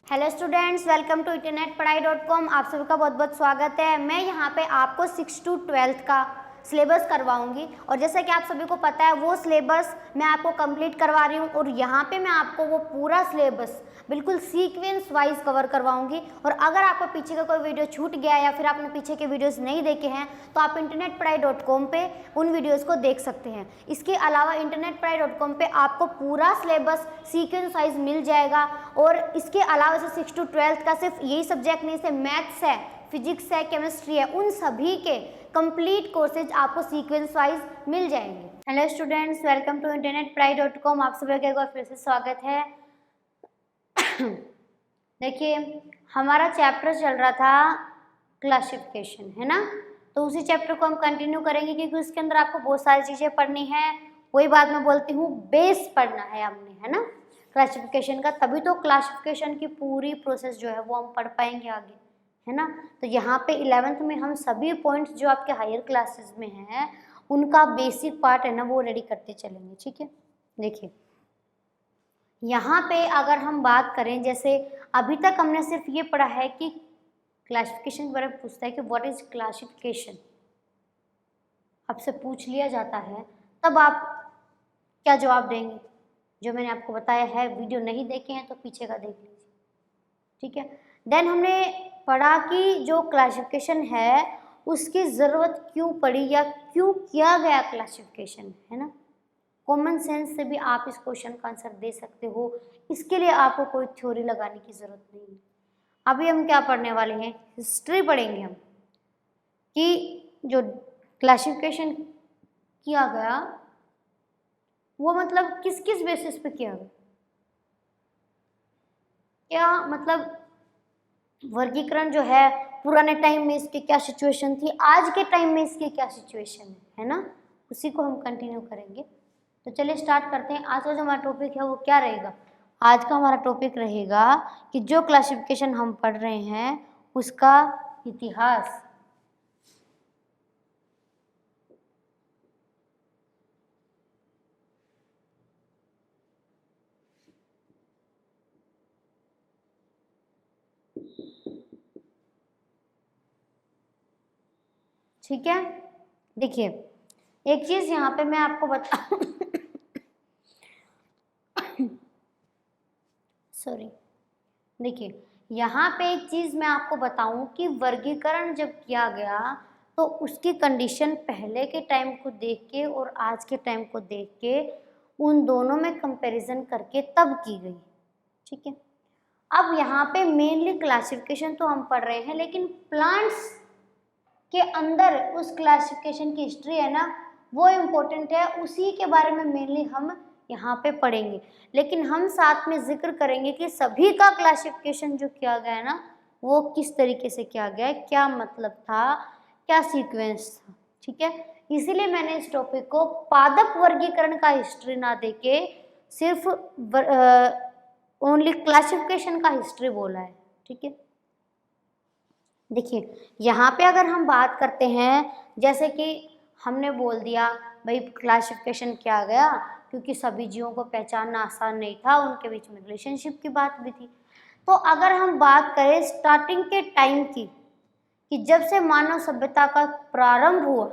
Hello students, welcome to internetpadhai.com। आप सभी का बहुत बहुत स्वागत है। मैं यहाँ पे आपको 6 to 12th का सिलेबस करवाऊंगी और जैसा कि आप सभी को पता है वो सिलेबस मैं आपको कंप्लीट करवा रही हूँ और यहाँ पे मैं आपको वो पूरा सिलेबस बिल्कुल सीक्वेंस वाइज कवर करवाऊंगी। और अगर आपको पीछे का कोई वीडियो छूट गया या फिर आपने पीछे के वीडियोस नहीं देखे हैं तो आप internetpadhai.com पे उन वीडियोस को देख सकते हैं। इसके अलावा internetpadhai.com पे आपको पूरा सिलेबस सीक्वेंस वाइज मिल जाएगा। और इसके अलावा से 6 to 12th का सिर्फ यही सब्जेक्ट नहीं, से मैथ्स है, फिजिक्स है, केमिस्ट्री है, उन सभी के कंप्लीट कोर्सेज आपको सीक्वेंस वाइज मिल जाएंगे। Hello students, welcome to internetpadhai.com। आप सभी का एक बार फिर से स्वागत है। देखिए, हमारा चैप्टर चल रहा था क्लासिफिकेशन, है ना। तो उसी चैप्टर को हम कंटिन्यू करेंगे क्योंकि उसके अंदर आपको बहुत सारी चीजें पढ़नी है। वही बात मैं बोलती हूँ, बेस पढ़ना है हमने, है ना, क्लासिफिकेशन का। तभी तो क्लासिफिकेशन की पूरी प्रोसेस जो है वो हम पढ़ पाएंगे आगे, है ना। तो यहाँ पे 11th में हम सभी पॉइंट्स जो आपके हायर क्लासेस में हैं उनका बेसिक पार्ट है ना वो रेडी करते चलेंगे, ठीक है। देखिए, यहाँ पे अगर हम बात करें, जैसे अभी तक हमने सिर्फ ये पढ़ा है कि क्लासिफिकेशन के बारे में पूछता है कि व्हाट इज क्लासिफिकेशन, आपसे पूछ लिया जाता है, तब आप क्या जवाब देंगे। जो मैंने आपको बताया है, वीडियो नहीं देखे हैं तो पीछे का देख लीजिए, ठीक है। देन हमने पढ़ा कि जो क्लासिफिकेशन है उसकी ज़रूरत क्यों पड़ी या क्यों किया गया क्लासिफिकेशन, है ना। कॉमन सेंस से भी आप इस क्वेश्चन का आंसर दे सकते हो, इसके लिए आपको कोई थ्योरी लगाने की ज़रूरत नहीं है। अभी हम क्या पढ़ने वाले हैं, हिस्ट्री पढ़ेंगे हम, कि जो क्लासिफिकेशन किया गया वो मतलब किस किस बेसिस पे किया गया, क्या मतलब वर्गीकरण जो है पुराने टाइम में इसकी क्या सिचुएशन थी, आज के टाइम में इसकी क्या सिचुएशन है ना, उसी को हम कंटिन्यू करेंगे। तो चलिए स्टार्ट करते हैं। आज का जो हमारा टॉपिक है वो क्या रहेगा, आज का हमारा टॉपिक रहेगा कि जो क्लासिफिकेशन हम पढ़ रहे हैं उसका इतिहास। ठीक है, देखिए एक चीज यहाँ पे मैं आपको बता सॉरी, देखिए यहाँ पे एक चीज मैं आपको बताऊं कि वर्गीकरण जब किया गया तो उसकी कंडीशन पहले के टाइम को देख के और आज के टाइम को देख के उन दोनों में कंपैरिजन करके तब की गई, ठीक है। अब यहाँ पे मेनली क्लासिफिकेशन तो हम पढ़ रहे हैं, लेकिन प्लांट्स के अंदर उस क्लासिफिकेशन की हिस्ट्री है ना वो इम्पोर्टेंट है, उसी के बारे में मेनली हम यहाँ पे पढ़ेंगे। लेकिन हम साथ में जिक्र करेंगे कि सभी का क्लासिफिकेशन जो किया गया है ना वो किस तरीके से किया गया है, क्या मतलब था, क्या सीक्वेंस था, ठीक है। इसीलिए मैंने इस टॉपिक को पादप वर्गीकरण का हिस्ट्री ना देके सिर्फ ओनली क्लासिफिकेशन का हिस्ट्री बोला है, ठीक है। देखिए यहाँ पे अगर हम बात करते हैं, जैसे कि हमने बोल दिया भाई क्लासिफिकेशन किया गया क्योंकि सभी जीवों को पहचानना आसान नहीं था, उनके बीच में रिलेशनशिप की बात भी थी। तो अगर हम बात करें स्टार्टिंग के टाइम की, कि जब से मानव सभ्यता का प्रारंभ हुआ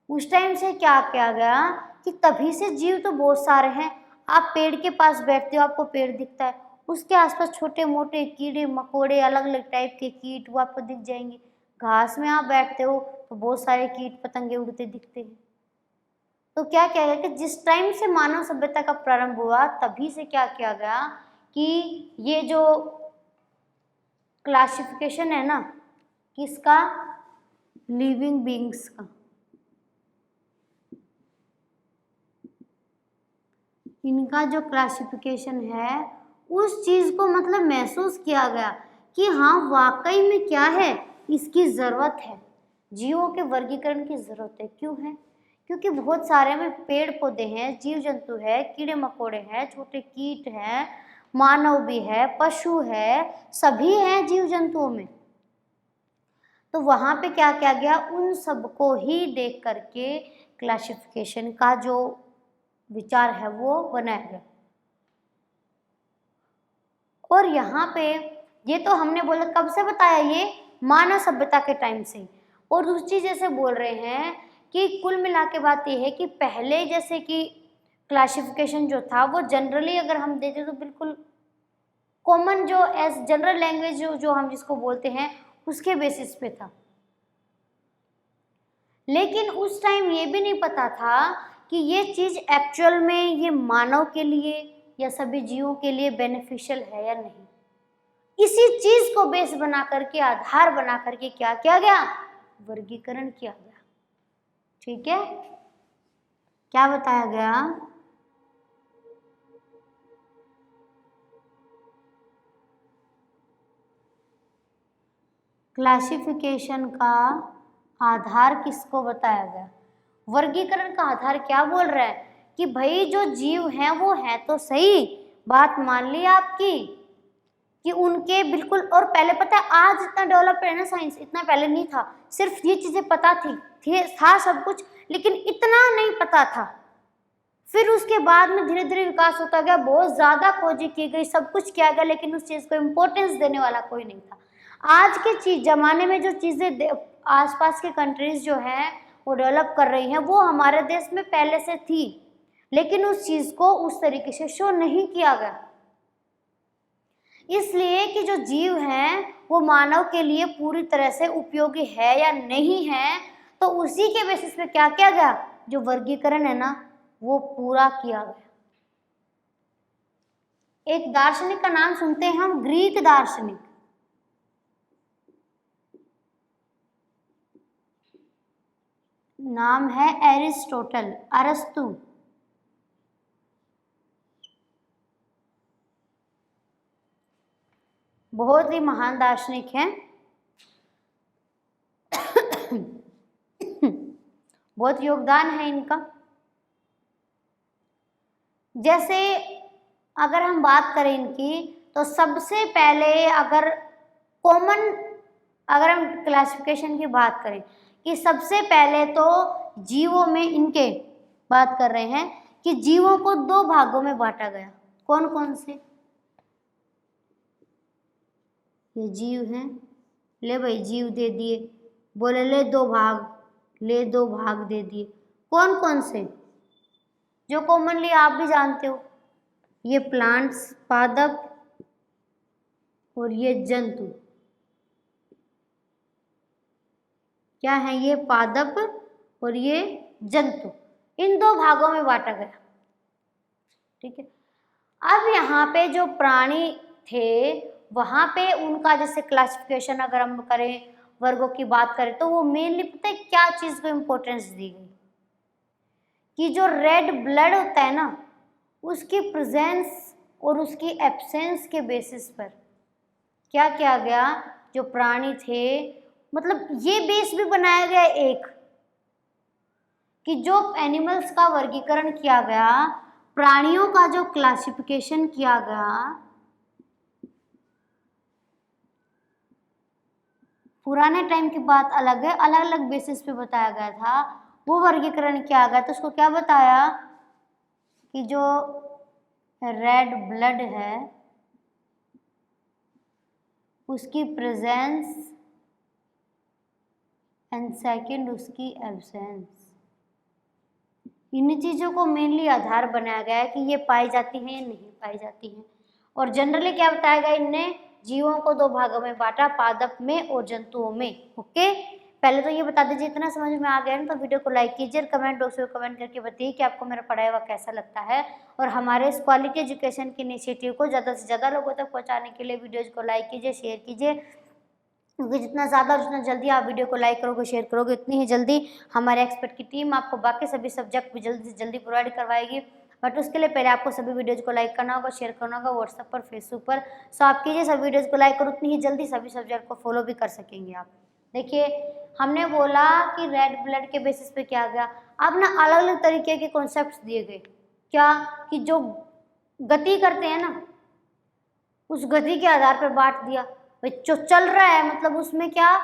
उस टाइम से क्या किया गया कि तभी से जीव तो बहुत सारे हैं। आप पेड़ के पास बैठते हो, आपको पेड़ दिखता है, उसके आसपास छोटे मोटे कीड़े मकोड़े अलग अलग टाइप के कीट वो आपको दिख जाएंगे। घास में आप बैठते हो तो बहुत सारे कीट पतंगे उड़ते दिखते हैं। तो क्या किया गया कि जिस टाइम से मानव सभ्यता का प्रारंभ हुआ तभी से क्या किया गया कि ये जो क्लासिफिकेशन है ना किसका, लिविंग बीइंग्स का, इनका जो क्लासिफिकेशन है उस चीज को मतलब महसूस किया गया कि हाँ वाकई में क्या है, इसकी जरूरत है, जीवों के वर्गीकरण की जरूरत है। क्यों है, क्योंकि बहुत सारे में पेड़ पौधे हैं, जीव जंतु है, कीड़े मकोड़े हैं, छोटे कीट हैं, मानव भी है, पशु है, सभी हैं जीव जंतुओं में। तो वहां पे क्या किया गया, उन सबको ही देख करके क्लासिफिकेशन का जो विचार है वो बनाया गया। और यहाँ पे ये तो हमने बोला कब से बताया, ये मानव सभ्यता के टाइम से। और दूसरी जैसे बोल रहे हैं कि कुल मिला के बात ये है कि पहले जैसे कि क्लासिफिकेशन जो था वो जनरली अगर हम देखें तो बिल्कुल कॉमन जो एज जनरल लैंग्वेज जो हम जिसको बोलते हैं उसके बेसिस पे था। लेकिन उस टाइम ये भी नहीं पता था कि ये चीज़ एक्चुअल में ये मानव के लिए या सभी जीवों के लिए बेनिफिशियल है या नहीं। इसी चीज को बेस बना करके, आधार बना करके क्या किया गया, वर्गीकरण किया गया। ठीक है, क्या बताया गया, क्लासिफिकेशन का आधार किसको बताया गया। वर्गीकरण का आधार क्या बोल रहा है कि भाई जो जीव हैं वो है तो सही, बात मान ली आपकी कि उनके बिल्कुल, और पहले पता है आज इतना डेवलप है ना साइंस, इतना पहले नहीं था। सिर्फ ये चीजें पता थी था सब कुछ, लेकिन इतना नहीं पता था। फिर उसके बाद में धीरे धीरे विकास होता गया, बहुत ज्यादा खोजी की गई, सब कुछ किया गया, लेकिन उस चीज को इम्पोर्टेंस देने वाला कोई नहीं था। आज के जमाने में जो चीजें आसपास के कंट्रीज जो हैं वो डेवलप कर रही हैं, वो हमारे देश में पहले से थी, लेकिन उस चीज को उस तरीके से शो नहीं किया गया। इसलिए कि जो जीव हैं वो मानव के लिए पूरी तरह से उपयोगी है या नहीं है, तो उसी के बेसिस पे क्या किया गया, जो वर्गीकरण है ना वो पूरा किया गया। एक दार्शनिक का नाम सुनते हैं हम, ग्रीक दार्शनिक, नाम है एरिस्टोटल, अरस्तु। बहुत ही महान दार्शनिक हैं, बहुत योगदान है इनका। जैसे अगर हम बात करें इनकी, तो सबसे पहले अगर कॉमन, अगर हम क्लासिफिकेशन की बात करें कि सबसे पहले तो जीवों में इनके बात कर रहे हैं कि जीवों को दो भागों में बांटा गया। कौन कौन से, ये जीव हैं, ले भाई जीव दे दिए, बोले ले दो भाग, ले दो भाग दे दिए। कौन कौन से, जो कॉमनली आप भी जानते हो, ये प्लांट्स पादप और ये जंतु। क्या है, ये पादप और ये जंतु, इन दो भागों में बांटा गया। ठीक है, अब यहाँ पे जो प्राणी थे वहां पे उनका जैसे क्लासिफिकेशन अगर हम करें, वर्गों की बात करें, तो वो मेनली पता है क्या चीज को इम्पोर्टेंस दी गई कि जो रेड ब्लड होता है ना उसकी प्रेजेंस और उसकी एब्सेंस के बेसिस पर क्या किया गया, जो प्राणी थे, मतलब ये बेस भी बनाया गया एक कि जो एनिमल्स का वर्गीकरण किया गया, प्राणियों का जो क्लासिफिकेशन किया गया, पुराने टाइम की बात अलग है, अलग अलग बेसिस पे बताया गया था, वो वर्गीकरण किया गया। तो उसको क्या बताया कि जो रेड ब्लड है उसकी प्रेजेंस एंड सेकंड उसकी एब्सेंस, इन चीज़ों को मेनली आधार बनाया गया है कि ये पाई जाती हैं या नहीं पाई जाती हैं। और जनरली क्या बताया गया, इनने जीवों को दो भागों में बांटा, पादप में और जंतुओं में। ओके, पहले तो ये बता दीजिए, इतना समझ में आ गया ना तो वीडियो को लाइक कीजिए, कमेंट बॉक्स में कमेंट करके बताइए कि आपको मेरा पढ़ाया हुआ कैसा लगता है। और हमारे इस क्वालिटी एजुकेशन के इनिशिएटिव को ज़्यादा से ज़्यादा लोगों तक पहुँचाने के लिए वीडियोज़ को लाइक कीजिए, शेयर कीजिए, क्योंकि जितना ज़्यादा और जितना जल्दी आप वीडियो को लाइक करोगे, शेयर करोगे, उतनी ही जल्दी हमारे एक्सपर्ट की टीम आपको बाकी सभी सब्जेक्ट भी जल्दी से जल्दी प्रोवाइड करवाएगी। बट उसके लिए पहले आपको सभी वीडियोज़ को लाइक करना होगा, शेयर करना होगा व्हाट्सएप पर, फेसबुक पर। सो आप कीजिए, सभी वीडियोज़ को लाइक करो, उतनी ही जल्दी सभी सब्जेक्ट को फॉलो भी कर सकेंगे आप। देखिए, हमने बोला कि रेड ब्लड के बेसिस पे क्या गया, अब ना अलग अलग तरीके के कॉन्सेप्ट्स दिए गए। क्या कि जो गति करते हैं ना उस गति के आधार पर बांट दिया, जो चल रहा है मतलब उसमें क्या,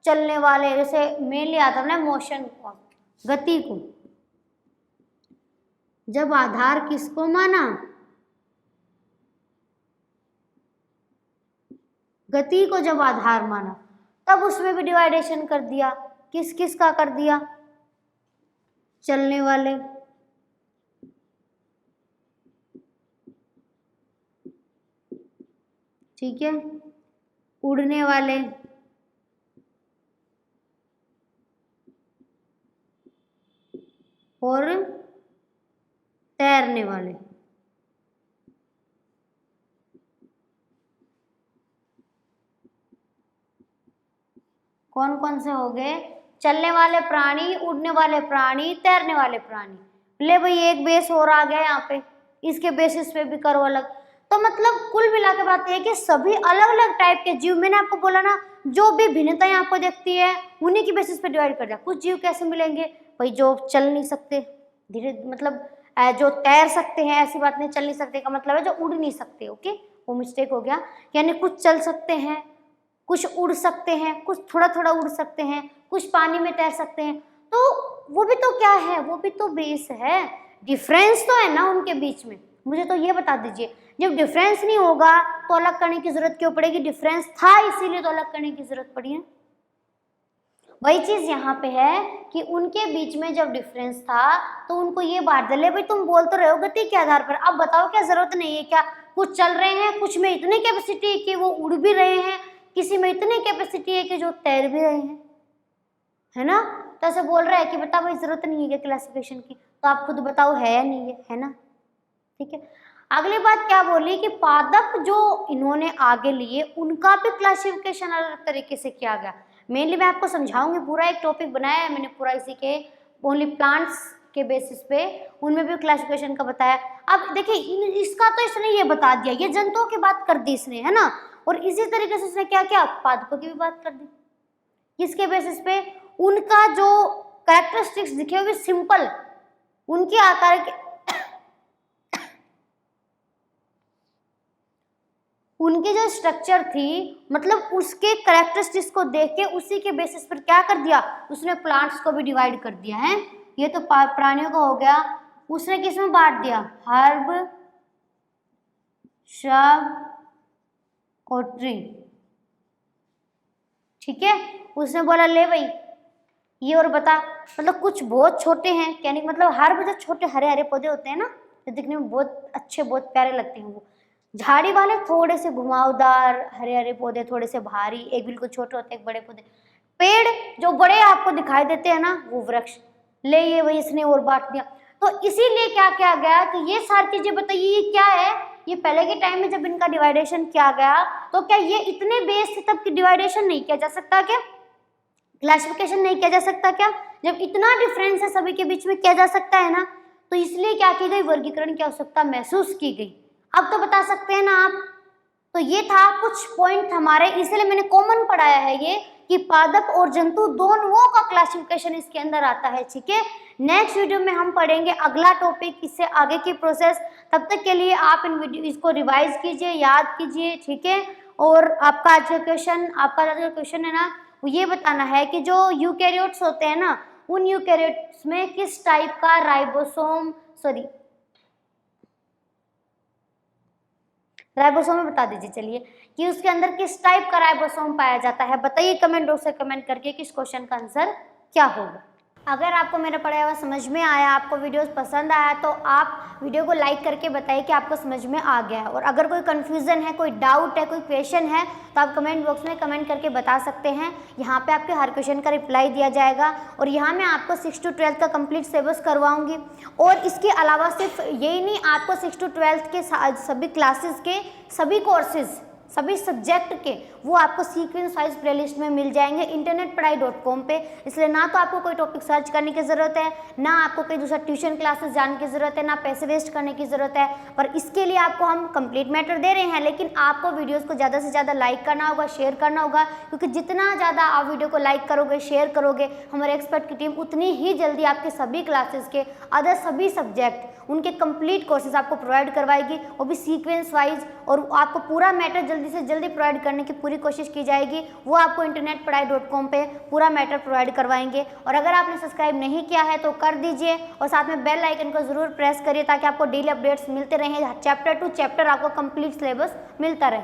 चलने वाले, जैसे मेनली आता है ना मोशन को, गति को। जब आधार किसको माना, गति को जब आधार माना तब उसमें भी डिवाइडेशन कर दिया। किस किस का कर दिया? चलने वाले, ठीक है, उड़ने वाले, और तैरने वाले। कौन कौन से हो गए? चलने वाले प्राणी, उड़ने वाले प्राणी, तैरने वाले प्राणी। ले भाई एक बेस और आ गया यहाँ पे, इसके बेसिस पे भी करो अलग। तो मतलब कुल मिला के बात है कि सभी अलग अलग टाइप के जीव, मैंने आपको बोला ना, जो भी भिन्नताएं आपको देखती है उन्हीं की बेसिस पे डिवाइड कर दिया। कुछ जीव कैसे मिलेंगे भाई? जो चल नहीं सकते, धीरे मतलब जो तैर सकते हैं, ऐसी बात नहीं, चल नहीं सकते का मतलब है जो उड़ नहीं सकते। ओके, वो मिस्टेक हो गया। यानी कुछ चल सकते हैं, कुछ उड़ सकते हैं, कुछ थोड़ा थोड़ा उड़ सकते हैं, कुछ पानी में तैर सकते हैं। तो वो भी तो क्या है? वो भी तो बेस है। डिफरेंस तो है ना उनके बीच में। मुझे तो ये बता दीजिए, जब डिफरेंस नहीं होगा तो अलग करने की जरूरत क्यों पड़ेगी? डिफरेंस था इसीलिए तो अलग करने की जरूरत पड़ी है। वही चीज यहाँ पे है कि उनके बीच में जब डिफरेंस था तो उनको ये बात दिले, भाई तुम बोल तो रहे हो गति के आधार पर, अब बताओ क्या जरूरत नहीं है क्या? कुछ चल रहे हैं, कुछ में इतनी कैपेसिटी है कि वो उड़ भी रहे हैं, किसी में इतनी कैपेसिटी है कि जो तैर भी रहे हैं, है ना? तो ऐसे बोल रहा है कि बता भाई जरूरत नहीं है क्लासिफिकेशन की, तो आप खुद बताओ है या नहीं है ना? ठीक है। अगली बात क्या बोली कि पादप जो इन्होंने आगे लिए उनका भी क्लासिफिकेशन अलग तरीके से किया गया। मेनली मैं आपको समझाऊंगी, पूरा एक टॉपिक बनाया है मैंने पूरा इसी के ओनली प्लांट्स के बेसिस पे, उनमें भी क्लासिफिकेशन का बताया। अब देखिए इसका तो इसने ये बता दिया, ये जंतुओं की बात कर दी इसने, है ना? और इसी तरीके से उसने क्या किया, पादपों की भी बात कर दी। किसके बेसिस पे? उनका जो कैरेक्टरिस्टिक्स दिखे हुए सिंपल, उनके आकार के उनकी जो स्ट्रक्चर थी, मतलब उसके कैरेक्टरिस्टिक्स को देख के उसी के बेसिस पर क्या कर दिया, उसने प्लांट्स को भी डिवाइड कर दिया है। ये तो प्राणियों का हो गया। उसने किस में बांट दिया? हर्ब, श्रब और ट्री। ठीक है, उसने बोला ले भाई ये और बता। मतलब कुछ बहुत छोटे हैं, यानी मतलब हर्ब जो छोटे हरे हरे पौधे होते हैं ना, जो दिखने में बहुत अच्छे बहुत प्यारे लगते हैं, वो झाड़ी वाले थोड़े से घुमावदार हरे हरे पौधे, थोड़े से भारी, एक बिल्कुल छोटे होते हैं, एक बड़े पौधे। पेड़ जो बड़े आपको दिखाई देते हैं ना, वो वृक्ष। ले ये वही इसने और बांट दिया। तो इसीलिए क्या किया गया कि ये सारी चीजें बताइए, ये क्या है? ये पहले के टाइम में जब इनका डिवाइडेशन किया गया तो क्या ये इतने बेस थे तब की डिवाइडेशन नहीं किया जा सकता क्या? क्लासिफिकेशन नहीं किया जा सकता क्या? जब इतना डिफरेंस है सभी के बीच में, किया जा सकता है ना? तो इसलिए क्या की गई, वर्गीकरण की आवश्यकता महसूस की गई। अब तो बता सकते हैं ना आप। तो ये था कुछ पॉइंट हमारे, इसलिए मैंने कॉमन पढ़ाया है ये कि पादप और जंतु दोनों का क्लासिफिकेशन इसके अंदर आता है। ठीक है, नेक्स्ट वीडियो में हम पढ़ेंगे अगला टॉपिक, इससे आगे की प्रोसेस। तब तक के लिए आप इन वीडियो इसको रिवाइज कीजिए, याद कीजिए। ठीक है, और आपका आज का क्वेश्चन है ना, वो ये बताना है कि जो यूकैरियोट्स होते हैं ना, उन यूकैरियोट्स में किस टाइप का राइबोसोम में बता दीजिए चलिए कि उसके अंदर किस टाइप का राइबोसोम पाया जाता है। बताइए कमेंट बॉक्स से कमेंट करके कि इस क्वेश्चन का आंसर क्या होगा। अगर आपको मेरा पढ़ाया हुआ समझ में आया, आपको वीडियोस पसंद आया, तो आप वीडियो को लाइक करके बताइए कि आपको समझ में आ गया है। और अगर कोई कन्फ्यूज़न है, कोई डाउट है, कोई क्वेश्चन है, तो आप कमेंट बॉक्स में कमेंट करके बता सकते हैं। यहाँ पे आपके हर क्वेश्चन का रिप्लाई दिया जाएगा। और यहाँ मैं आपको 6 to 12 का कंप्लीट सिलेबस करवाऊँगी। और इसके अलावा सिर्फ यही नहीं, आपको 6 to 12 के सभी क्लासेस के सभी कोर्सेज, सभी सब्जेक्ट के, वो आपको सीक्वेंस वाइज प्लेलिस्ट में मिल जाएंगे internetpadhai.com पे। इसलिए ना तो आपको कोई टॉपिक सर्च करने की ज़रूरत है, ना आपको कोई दूसरा ट्यूशन क्लासेस जाने की ज़रूरत है, ना पैसे वेस्ट करने की ज़रूरत है। पर इसके लिए आपको हम कंप्लीट मैटर दे रहे हैं, लेकिन आपको वीडियोस को ज़्यादा से ज़्यादा लाइक करना होगा, शेयर करना होगा। क्योंकि जितना ज़्यादा आप वीडियो को लाइक करोगे, शेयर करोगे, हमारे एक्सपर्ट की टीम उतनी ही जल्दी आपके सभी क्लासेस के अदर सभी सब्जेक्ट, उनके कंप्लीट कोर्सेज आपको प्रोवाइड करवाएगी, वो भी सीक्वेंस वाइज। और आपको पूरा मैटर जल्दी से जल्दी प्रोवाइड करने की पूरी कोशिश की जाएगी। वो आपको internetpadhai.com पे पूरा मैटर प्रोवाइड करवाएंगे। और अगर आपने सब्सक्राइब नहीं किया है तो कर दीजिए, और साथ में बेल आइकन को ज़रूर प्रेस करिए ताकि आपको डेली अपडेट्स मिलते रहें, चैप्टर टू चैप्टर आपको कंप्लीट सिलेबस मिलता रहे।